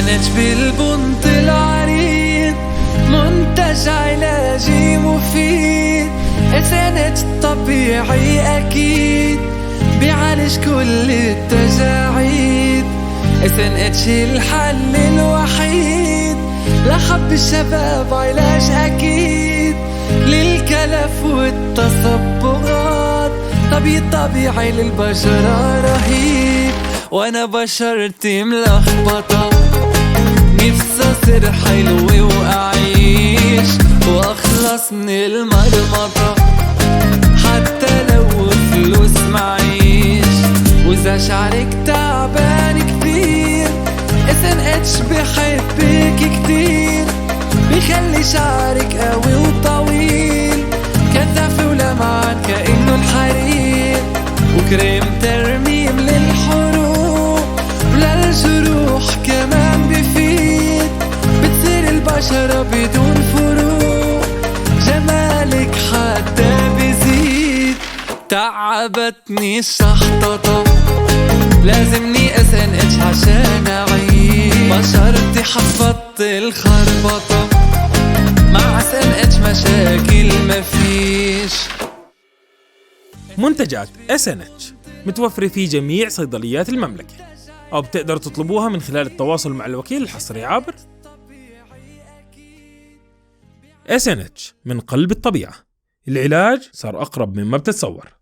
SNH بالبنط العريض، منتج علاجي مفيد. SNH طبيعي أكيد، بيعالج كل التجاعيد. SNH الحل الوحيد لحب الشباب، علاج أكيد للكلف والتصبغات. طبيب طبيعي للبشرة رهيب، وانا بشرتي ملخبطة، نفسي اصير حلوة واعيش واخلص من المرمطة، حتى لو فلوس معيش. واذا شعرك تعبان كتير، SNH بحبك كتير، بيخلي شعرك قوي وطويل، كثافي ولمعان كأنه الحرير، وكريم ترميم للحروق وللجروح كمان بفيد. بتصير البشرة بدون فروق، جمالك حتى بزيد. تعبتني الشحططة، لازمني SNH عشان أعيش، بشرتي حفظت الخربطة، مع SNH مشاكل مفيش. منتجات SNH متوفرة في جميع صيدليات المملكة، أو بتقدر تطلبوها من خلال التواصل مع الوكيل الحصري عبر SNH. من قلب الطبيعة، العلاج صار أقرب مما بتتصور.